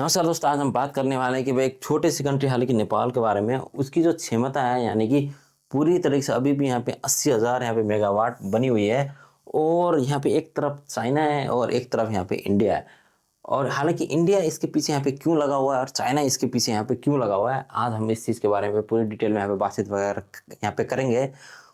नमस्कार दोस्तों, आज हम बात करने वाले हैं कि भाई एक छोटे सी कंट्री हालांकि नेपाल के बारे में, उसकी जो क्षमता है यानी कि पूरी तरीके से अभी भी यहाँ पे 80,000 यहाँ पे मेगावाट बनी हुई है। और यहाँ पे एक तरफ चाइना है और एक तरफ यहाँ पे इंडिया है। और हालांकि इंडिया इसके पीछे यहाँ पे क्यों लगा हुआ है और चाइना इसके पीछे यहाँ पे क्यों लगा हुआ है, आज हम इस चीज़ के बारे में पूरी डिटेल में यहाँ पे बातचीत वगैरह यहाँ पे करेंगे।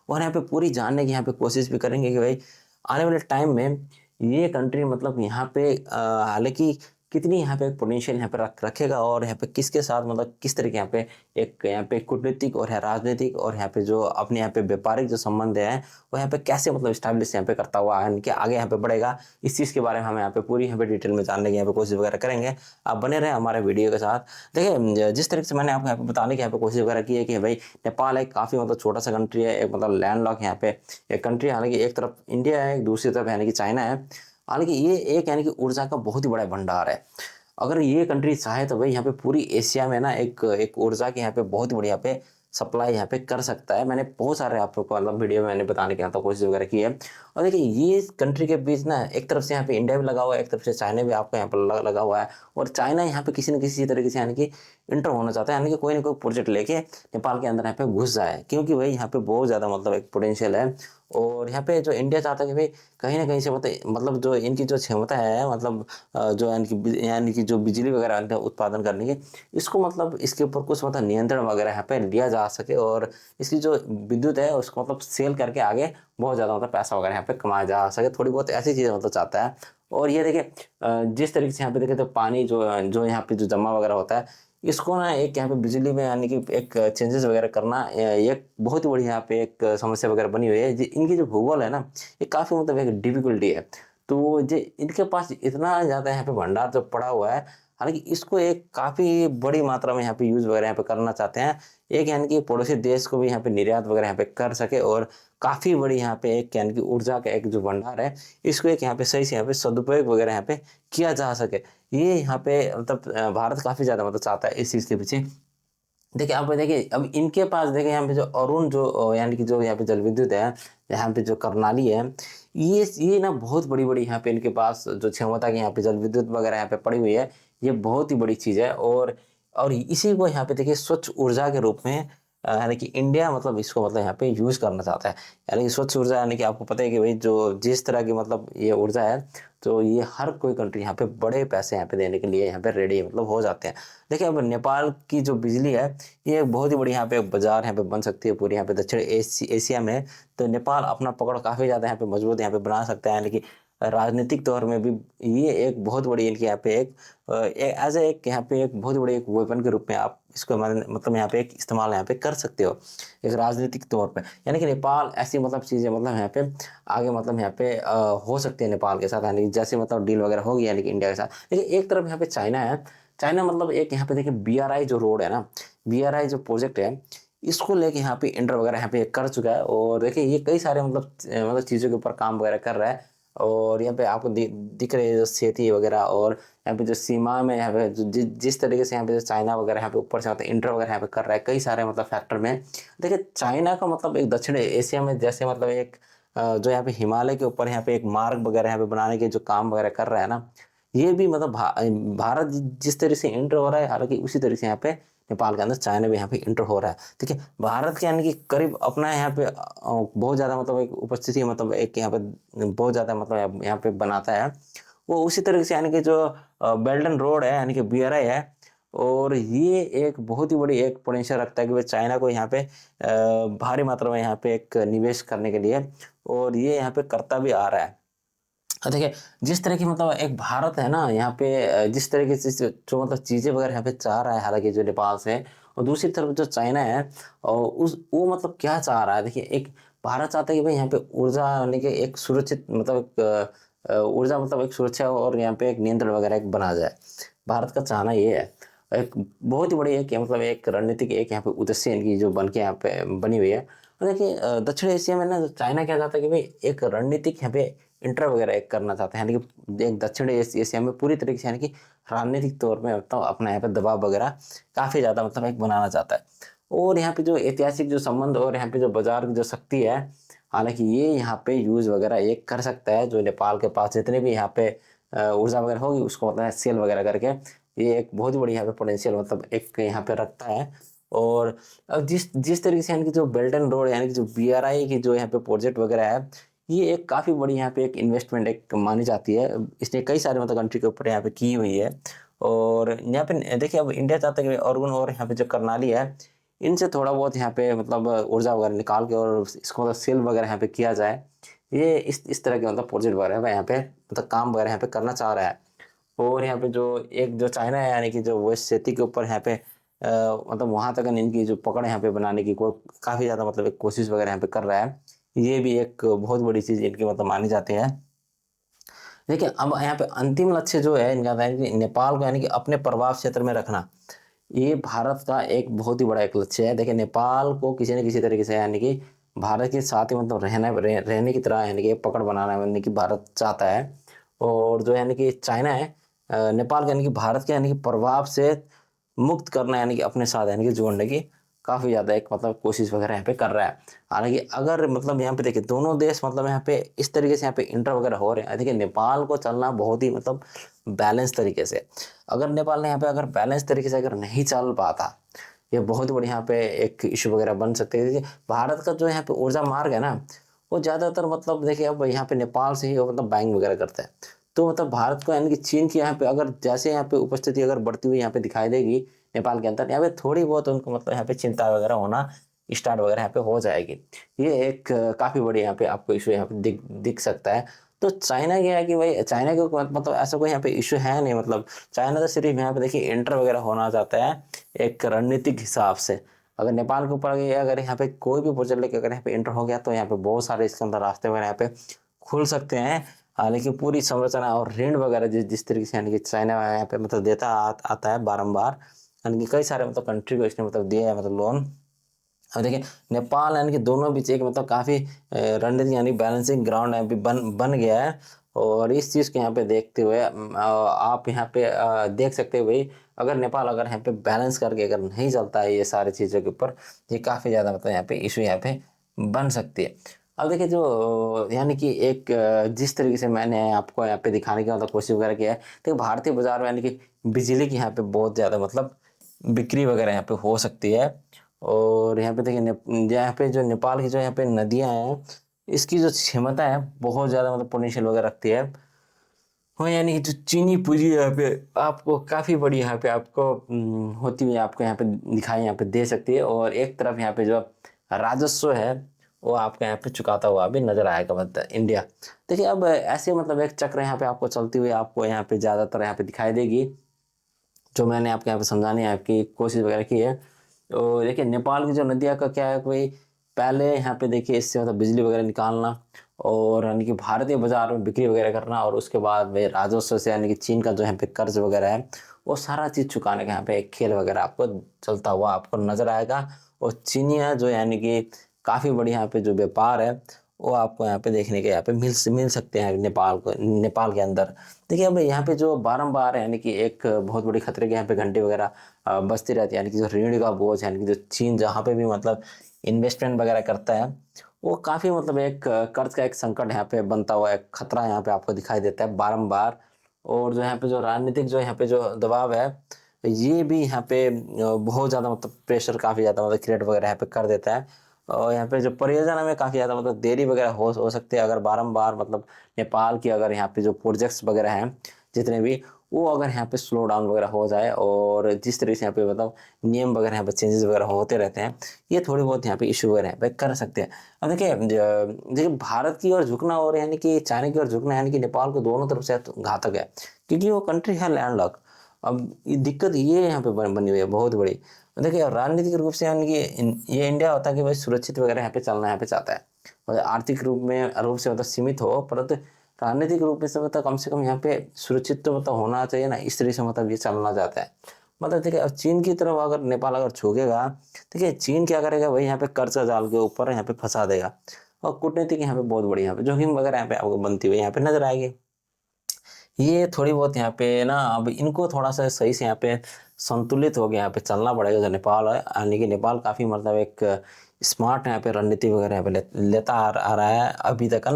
और यहाँ पे पूरी जानने की यहाँ पे कोशिश भी करेंगे कि भाई आने वाले टाइम में ये कंट्री मतलब यहाँ पे हालांकि कितनी यहाँ पे पोटेंशियल यहाँ पे रखेगा और यहाँ पे किसके साथ मतलब किस तरह के यहाँ पे कूटनीतिक और है राजनीतिक और यहाँ पे जो अपने यहाँ पे व्यापारिक जो संबंध है वो यहाँ पे कैसे मतलब स्टैब्लिश यहाँ पे करता हुआ है कि आगे यहाँ पे बढ़ेगा। इस चीज़ के बारे में हम यहाँ पे पूरी यहाँ पे डिटेल में जानने की यहाँ पे कोशिश वगैरह करेंगे। आप बने रहे हमारे वीडियो के साथ। देखिए, जिस तरीके से मैंने आपको यहाँ पे बताने की यहाँ पे कोशिश वगैरह की है कि भाई नेपाल एक काफ़ी मतलब छोटा सा कंट्री है, एक मतलब लैंड लॉक यहाँ पे एक कंट्री है। हालांकि एक तरफ इंडिया है, एक दूसरी तरफ यानी कि चाइना है। हालांकि ये एक यानी कि ऊर्जा का बहुत ही बड़ा भंडार है। अगर ये कंट्री चाहे तो भाई यहाँ पे पूरी एशिया में ना एक एक ऊर्जा की यहाँ पे बहुत बड़ी यहाँ पे सप्लाई यहाँ पे कर सकता है। मैंने बहुत सारे आप लोग को मतलब वीडियो में मैंने बताने की यहाँ तो कोशिश वगैरह की है। और देखिए, ये कंट्री के बीच ना एक तरफ से यहाँ पे इंडिया भी लगा हुआ है, एक तरफ से चाइना भी आपका यहाँ पर लगा हुआ है। और चाइना यहाँ पे किसी न किसी तरीके से यानी कि इंटर होना चाहता है, यानी कि कोई ना कोई प्रोजेक्ट लेके नेपाल के अंदर यहाँ पे घुस जाए, क्योंकि भाई यहाँ पे बहुत ज़्यादा मतलब एक पोटेंशियल है। और यहाँ पे जो इंडिया चाहता है कि भाई कहीं ना कहीं से मतलब जो इनकी जो क्षमता है मतलब जो यानी कि जो बिजली वगैरह उत्पादन करने की, इसको मतलब इसके ऊपर कुछ मतलब नियंत्रण वगैरह यहाँ पे लिया जा सके और इसकी जो विद्युत है उसको मतलब सेल करके आगे बहुत ज़्यादा मतलब पैसा वगैरह यहाँ पे कमाया जा सके। थोड़ी बहुत ऐसी चीज़ें मतलब चाहता है। और ये देखिए, जिस तरीके से यहाँ पे देखे तो पानी जो जो यहाँ पे जो जमा वगैरह होता है, इसको ना एक यहाँ पे बिजली में यानी कि एक चेंजेस वगैरह करना एक बहुत ही बड़ी यहाँ पे एक समस्या वगैरह बनी हुई है। इनकी जो भूगोल है ना, ये काफ़ी मतलब एक डिफिकल्टी है। तो जो इनके पास इतना ज़्यादा यहाँ पे भंडार जो पड़ा हुआ है, हालांकि इसको एक काफ़ी बड़ी मात्रा में यहाँ पे यूज़ वगैरह यहाँ पे करना चाहते हैं। एक यानी कि पड़ोसी देश को भी यहाँ पे निर्यात वगैरह यहाँ पे कर सके और काफ़ी बड़ी यहाँ पे एक यानी कि ऊर्जा का एक जो भंडार है, इसको एक यहाँ पे सही से यहाँ पे सदुपयोग वगैरह यहाँ पे किया जा सके। ये यहाँ पे मतलब भारत काफ़ी ज़्यादा मतलब चाहता है इस चीज़ के पीछे। देखिए, आप देखिए अब इनके पास देखिए यहाँ पे जो अरुण जो यानी कि जो यहाँ पे जल विद्युत है, यहाँ पे जो करनाली है, ये ना बहुत बड़ी बड़ी यहाँ पे इनके पास जो क्षमता की यहाँ पे जल विद्युत वगैरह यहाँ पे पड़ी हुई है। ये बहुत ही बड़ी चीज़ है। और इसी को यहाँ पे देखिए स्वच्छ ऊर्जा के रूप में यानी कि इंडिया मतलब इसको मतलब यहाँ पे यूज करना चाहता है। यानी कि स्वच्छ ऊर्जा यानी कि आपको पता है कि भाई जो जिस तरह की मतलब ये ऊर्जा है, तो ये हर कोई कंट्री यहाँ पे बड़े पैसे यहाँ पे देने के लिए यहाँ पे रेडी मतलब हो जाते हैं। देखिए, अब नेपाल की जो बिजली है, ये एक बहुत ही बड़ी यहाँ पे बाजार यहाँ पे बन सकती है पूरी यहाँ पे दक्षिण एशिया में। तो नेपाल अपना पकड़ काफ़ी ज़्यादा यहाँ पे मजबूत यहाँ पे बना सकता है। यानी कि राजनीतिक तौर में भी ये एक बहुत बड़ी इनकी यहाँ पे एक एज ए एक यहाँ पे एक बहुत बड़ी एक वेपन के रूप में आप इसको मतलब यहाँ पे एक इस्तेमाल यहाँ पे कर सकते हो एक राजनीतिक तौर पे। यानी कि नेपाल ऐसी मतलब चीज़ें मतलब यहाँ पे आगे मतलब यहाँ पे हो सकती है नेपाल के साथ, यानी कि जैसे मतलब डील वगैरह होगी यानी कि इंडिया के साथ। लेकिन एक तरफ यहाँ पे चाइना है। चाइना मतलब एक यहाँ पे देखिए BRI जो रोड है ना, BRI जो प्रोजेक्ट है, इसको लेके यहाँ पे इंटर वगैरह यहाँ पे कर चुका है। और देखिए, ये कई सारे मतलब चीज़ों के ऊपर काम वगैरह कर रहा है। और यहाँ पे आपको दिख रहे हैं जो सेती वगैरह और यहाँ पे जो सीमा में यहाँ पे जिस तरीके से यहाँ पे जो चाइना वगैरह यहाँ पे ऊपर से मतलब इंटर वगैरह यहाँ पे कर रहा है कई सारे मतलब फैक्टर में। देखिए, चाइना का मतलब एक दक्षिण एशिया में जैसे मतलब एक जो यहाँ पे हिमालय के ऊपर यहाँ पे एक मार्ग वगैरह यहाँ पे बनाने के जो काम वगैरह कर रहा है ना, ये भी मतलब भारत जिस तरह से इंटर हो रहा है, हालांकि उसी तरह से यहाँ पे नेपाल के अंदर चाइना भी यहाँ पे इंटर हो रहा है। ठीक है, भारत के यानी कि करीब अपना यहाँ पे बहुत ज़्यादा मतलब एक उपस्थिति मतलब एक यहाँ पे बहुत ज़्यादा मतलब यहाँ पे बनाता है। वो उसी तरीके से यानी कि जो बेल्ट एंड रोड है यानी कि BRI है। और ये एक बहुत ही बड़ी एक पोटेंशियल रखता है कि भाई चाइना को यहाँ पे भारी मात्रा में यहाँ पे एक निवेश करने के लिए, और ये यहाँ पे करता भी आ रहा है। देखिए, जिस तरह की मतलब एक भारत है ना यहाँ पे जिस तरीके से जो मतलब चीज़ें वगैरह यहाँ पे चाह रहा है हालांकि जो नेपाल से, और दूसरी तरफ जो चाइना है और उस वो मतलब क्या चाह रहा है। देखिए, एक भारत चाहता है कि भाई यहाँ पे ऊर्जा यानी कि एक सुरक्षित मतलब ऊर्जा मतलब एक सुरक्षा और यहाँ पे एक नियंत्रण वगैरह एक बना जाए। भारत का चाहना ये है। एक बहुत ही बड़ी एक मतलब एक रणनीतिक एक यहाँ पे उद्देश्य इनकी जो बन के यहाँ पे बनी हुई है। और देखिए, दक्षिण एशिया में ना जो चाइना क्या चाहता है कि भाई एक रणनीतिक यहाँ पे इंटर वगैरह एक करना चाहते हैं, यानी कि एक दक्षिण एशिया में पूरी तरीके से यानी कि राजनीतिक तौर में मतलब अपना यहाँ पे दबाव वगैरह काफ़ी ज़्यादा मतलब एक बनाना चाहता है। और यहाँ पे जो ऐतिहासिक जो संबंध और यहाँ पे जो बाजार की जो शक्ति है, हालांकि ये यहाँ पे यूज वगैरह ये कर सकता है। जो नेपाल के पास जितने भी यहाँ पे ऊर्जा वगैरह होगी उसको मतलब सेल वगैरह करके ये एक बहुत ही बड़ी यहाँ पे पोटेंशियल मतलब एक यहाँ पे रखता है। और अब जिस जिस तरीके से यानी कि जो बेल्ट एंड रोड यानी कि जो BRI की जो यहाँ पे प्रोजेक्ट वगैरह है, ये एक काफ़ी बड़ी यहाँ पे एक इन्वेस्टमेंट एक मानी जाती है। इसने कई सारे मतलब कंट्री के ऊपर यहाँ पे की हुई है। और यहाँ पे देखिए अब इंडिया चाहता है कि अर्गुन और यहाँ पे जो करनाली है, इनसे थोड़ा बहुत यहाँ पे मतलब ऊर्जा वगैरह निकाल के और इसको मतलब सेल वगैरह यहाँ पे किया जाए। ये इस तरह के मतलब प्रोजेक्ट वगैरह यहाँ पे मतलब काम वगैरह यहाँ पे करना चाह रहा है। और यहाँ पे जो एक जो चाइना है यानी कि जो वेस्ट सेती के ऊपर यहाँ पे मतलब वहां तक इनकी जो पकड़ यहाँ पे बनाने की कोई काफ़ी ज़्यादा मतलब एक कोशिश वगैरह यहाँ पे कर रहा है। ये भी एक बहुत बड़ी चीज़ इनकी मतलब मानी जाती है। देखिए अब यहाँ पे अंतिम लक्ष्य जो है इनका है कि नेपाल को यानी कि अपने प्रभाव क्षेत्र में रखना। ये भारत का एक बहुत ही बड़ा एक लक्ष्य है। देखिए नेपाल को किसी न किसी तरीके से यानी कि भारत के साथ ही मतलब रहने की तरह यानी कि पकड़ बनाना यानी कि भारत चाहता है। और जो यानी कि चाइना है नेपाल को यानी कि भारत के यानी कि प्रभाव से मुक्त करना यानी कि अपने साथ यानी कि जोड़ने की काफ़ी ज़्यादा एक मतलब कोशिश वगैरह यहाँ पे कर रहा है। हालांकि अगर मतलब यहाँ पे देखिए दोनों देश मतलब यहाँ पे इस तरीके से यहाँ पे इंटर वगैरह हो रहे हैं, देखिए नेपाल को चलना बहुत ही मतलब बैलेंस तरीके से। अगर नेपाल ने यहाँ पे अगर बैलेंस तरीके से अगर नहीं चल पाता, ये बहुत बड़ी यहाँ पे एक इशू वगैरह बन सकते हैं। देखिए भारत का जो यहाँ पे ऊर्जा मार्ग है ना, वो ज़्यादातर मतलब देखिए अब यहाँ पे नेपाल से ही मतलब बाइंग वगैरह करता है। तो मतलब भारत को यानी कि चीन की यहाँ पे अगर जैसे यहाँ पे उपस्थिति अगर बढ़ती हुई यहाँ पे दिखाई देगी नेपाल के अंदर, यहाँ पे थोड़ी बहुत उनको मतलब यहाँ पे चिंता वगैरह होना स्टार्ट वगैरह यहाँ पे हो जाएगी। ये एक काफ़ी बड़ी यहाँ पे आपको इशू यहाँ पे दिख सकता है। तो चाइना क्या है कि भाई चाइना के मतलब ऐसा कोई यहाँ पे इशू है नहीं। मतलब चाइना तो सिर्फ यहाँ पे देखिए एंटर वगैरह होना चाहता है एक रणनीतिक हिसाब से। अगर नेपाल के ऊपर अगर यहाँ पे कोई भी प्रोजेक्ट लेके अगर यहाँ पे एंटर हो गया तो यहाँ पे बहुत सारे इसके अंदर रास्ते वगैरह यहाँ पे खुल सकते हैं। लेकिन पूरी संरचना और ऋण वगैरह जिस तरीके से यानी कि चाइना यहाँ पे मतलब देता आता है बारम्बार, यानी कि कई सारे मतलब कंट्री को इसने मतलब दिया है मतलब लोन। अब देखिए नेपाल यानी कि दोनों बीच एक मतलब काफ़ी रणनीति यानी बैलेंसिंग ग्राउंड यहाँ पे बन गया है। और इस चीज़ को यहाँ पे देखते हुए आप यहाँ पे देख सकते हो भाई, अगर नेपाल अगर यहाँ पे बैलेंस करके अगर नहीं चलता है ये सारी चीज़ों के ऊपर, ये काफ़ी ज़्यादा मतलब यहाँ पे इशू यहाँ पे बन सकती है। अब देखिए जो यानी कि एक जिस तरीके से मैंने आपको यहाँ पे दिखाने की मतलब कोशिश वगैरह किया है, तो भारतीय बाजार में यानी कि बिजली की यहाँ पे बहुत ज़्यादा मतलब बिक्री वगैरह यहाँ पे हो सकती है। और यहाँ पे देखिए यहाँ पे जो नेपाल की जो यहाँ पे नदियाँ हैं, इसकी जो क्षमता है बहुत ज़्यादा मतलब पोटेंशियल वगैरह रखती है। हाँ यानी कि जो चीनी पूंजी यहाँ पे आपको काफ़ी बड़ी यहाँ पे आपको होती हुई आपको यहाँ पे दिखाई यहाँ पे दे सकती है। और एक तरफ यहाँ पे जो राजस्व है वो आपको यहाँ पे चुकाता हुआ भी नजर आएगा मतलब इंडिया। देखिए अब ऐसे मतलब एक चक्र यहाँ पे आपको चलती हुई आपको यहाँ पे ज़्यादातर यहाँ पे दिखाई देगी, जो मैंने आपके यहाँ पे समझाने आपकी कोशिश वगैरह की है। तो देखिए नेपाल की जो नदियाँ का क्या है कोई पहले यहाँ पे देखिए इससे मतलब बिजली वगैरह निकालना और यानी कि भारतीय बाजार में बिक्री वगैरह करना, और उसके बाद वे राजस्व से यानी कि चीन का जो यहाँ पे कर्ज वगैरह है वो सारा चीज़ चुकाने का यहाँ पे एक खेल वगैरह आपको चलता हुआ आपको नजर आएगा। और चीनिया जो यानी कि काफ़ी बड़ी यहाँ पे जो व्यापार है वो आपको यहाँ पे देखने के यहाँ पे मिल सकते हैं नेपाल के अंदर। देखिए अब यहाँ पे जो बारंबार यानी कि एक बहुत बड़ी खतरे के यहाँ पे घंटे वगैरह बजती रहती है, यानी कि जो ऋण का बोझ यानी कि जो चीन जहाँ पे भी मतलब इन्वेस्टमेंट वगैरह करता है वो काफ़ी मतलब एक कर्ज का एक संकट यहाँ पे बनता हुआ एक खतरा यहाँ पे आपको दिखाई देता है बारंबार। और जो यहाँ पे जो राजनीतिक जो यहाँ पे जो दबाव है, ये भी यहाँ पे बहुत ज़्यादा मतलब प्रेशर काफ़ी ज़्यादा मतलब क्रिएट वगैरह यहाँ पे कर देता है। और यहाँ पे जो परियोजना में काफ़ी ज़्यादा मतलब देरी वगैरह हो सकती है अगर बारंबार मतलब नेपाल की अगर यहाँ पे जो प्रोजेक्ट्स वगैरह हैं जितने भी, वो अगर यहाँ पे स्लो डाउन वगैरह हो जाए और जिस तरीके से यहाँ पे मतलब नियम वगैरह यहाँ पे चेंजेस वगैरह होते रहते हैं, ये थोड़ी बहुत यहाँ पे इशू वगैरह यहाँ पे कर सकते हैं। अब देखिए देखिए भारत की ओर झुकना और यानी कि चाइना की ओर झुकना यानी कि नेपाल को दोनों तरफ से घातक है, क्योंकि वो कंट्री है लैंडलॉक। अब ये दिक्कत ये यहाँ पे बनी हुई है बहुत बड़ी। देखिए राजनीतिक रूप से यानी कि ये इंडिया होता है कि भाई सुरक्षित वगैरह यहाँ पे चलना यहाँ पे चाहता है, मतलब आर्थिक रूप से मतलब सीमित हो, परंतु राजनीतिक रूप में से मतलब कम से कम यहाँ पे सुरक्षित तो मतलब होना चाहिए ना, इस तरीके से मतलब ये चलना चाहता है। मतलब देखिए अब चीन की तरफ अगर नेपाल अगर झुकेगा, देखिए चीन क्या करेगा भाई यहाँ पे कर्ज का जाल के ऊपर यहाँ पे फंसा देगा। और कूटनीतिक यहाँ पे बहुत बड़ी यहाँ पे जोखिम वगैरह यहाँ पे आपको बनती हुई यहाँ पे नजर आएगी। ये थोड़ी बहुत यहाँ पे ना अब इनको थोड़ा सा सही से यहाँ पे संतुलित हो गया यहाँ पे चलना पड़ेगा जो नेपाल है, यानी कि नेपाल काफ़ी मतलब एक स्मार्ट यहाँ पे रणनीति वगैरह यहाँ पे लेता आ रहा है अभी तक।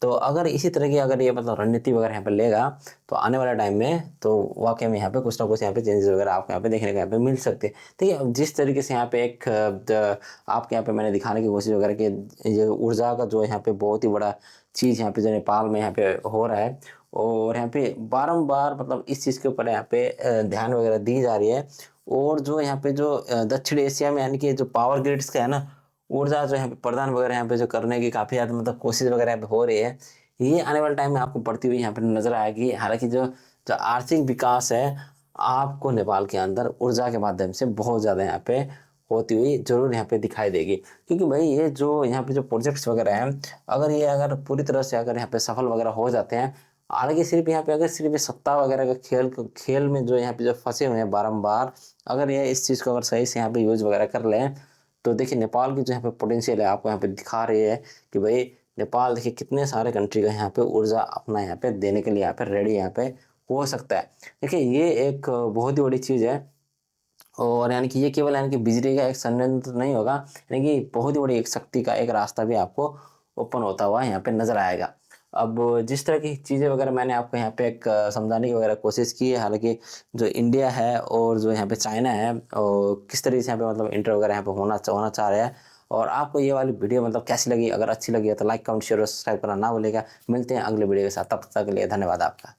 तो अगर इसी तरह की अगर ये मतलब रणनीति वगैरह यहाँ पे लेगा तो आने वाले टाइम में तो वाकई में यहाँ पे कुछ ना कुछ यहाँ पे चेंजेस वगैरह आपको यहाँ पे देखने को यहाँ पे मिल सकते हैं। ठीक है, अब जिस तरीके से यहाँ पे एक आपके यहाँ पे मैंने दिखाने की कोशिश वगैरह की, ये ऊर्जा का जो यहाँ पे बहुत ही बड़ा चीज़ यहाँ पे जो नेपाल में यहाँ पे हो रहा है, और यहाँ पे बारंबार मतलब इस चीज़ के ऊपर यहाँ पे ध्यान वगैरह दी जा रही है। और जो यहाँ पे जो दक्षिण एशिया में यानी कि जो पावर ग्रिड्स का है ना, ऊर्जा जो यहाँ पे प्रदान वगैरह यहाँ पे जो करने की काफ़ी ज़्यादा मतलब कोशिश वगैरह यहाँ पे हो रही है, ये आने वाले टाइम में आपको बढ़ती हुई यहाँ पे नजर आएगी। हालांकि जो जो आर्थिक विकास है आपको नेपाल के अंदर ऊर्जा के माध्यम से बहुत ज़्यादा यहाँ पे होती हुई जरूर यहाँ पे दिखाई देगी। क्योंकि भाई ये जो यहाँ पे जो प्रोजेक्ट्स वगैरह हैं, अगर ये अगर पूरी तरह से अगर यहाँ पे सफल वगैरह हो जाते हैं, हालांकि सिर्फ यहाँ पे अगर सिर्फ ये सत्ता वगैरह का खेल में जो यहाँ पे जो फंसे हुए हैं बारम्बार, अगर ये इस चीज़ को अगर सही से यहाँ पे यूज वगैरह कर लें तो देखिए नेपाल की जो यहाँ पे पोटेंशियल है आपको यहाँ पे दिखा रही है कि भाई नेपाल देखिए कितने सारे कंट्री का यहाँ पे ऊर्जा अपना यहाँ पे देने के लिए यहाँ पे रेडी यहाँ पे हो सकता है। देखिए ये एक बहुत ही बड़ी चीज़ है, और यानी कि ये केवल यानी कि बिजली का एक संयंत्र नहीं होगा, यानी कि बहुत ही बड़ी एक शक्ति का एक रास्ता भी आपको ओपन होता हुआ यहाँ पे नजर आएगा। अब जिस तरह की चीज़ें वगैरह मैंने आपको यहाँ पे एक समझाने की वगैरह कोशिश की है, हालांकि जो इंडिया है और जो यहाँ पे चाइना है और किस तरीके से यहाँ पे मतलब इंटर वगैरह यहाँ पे होना चाह रहा है। और आपको ये वाली वीडियो मतलब कैसी लगी, अगर अच्छी लगी है तो लाइक कमेंट शेयर और सब्सक्राइब करना ना भूलिएगा। मिलते हैं अगले वीडियो के साथ, तब तक के लिए धन्यवाद आपका।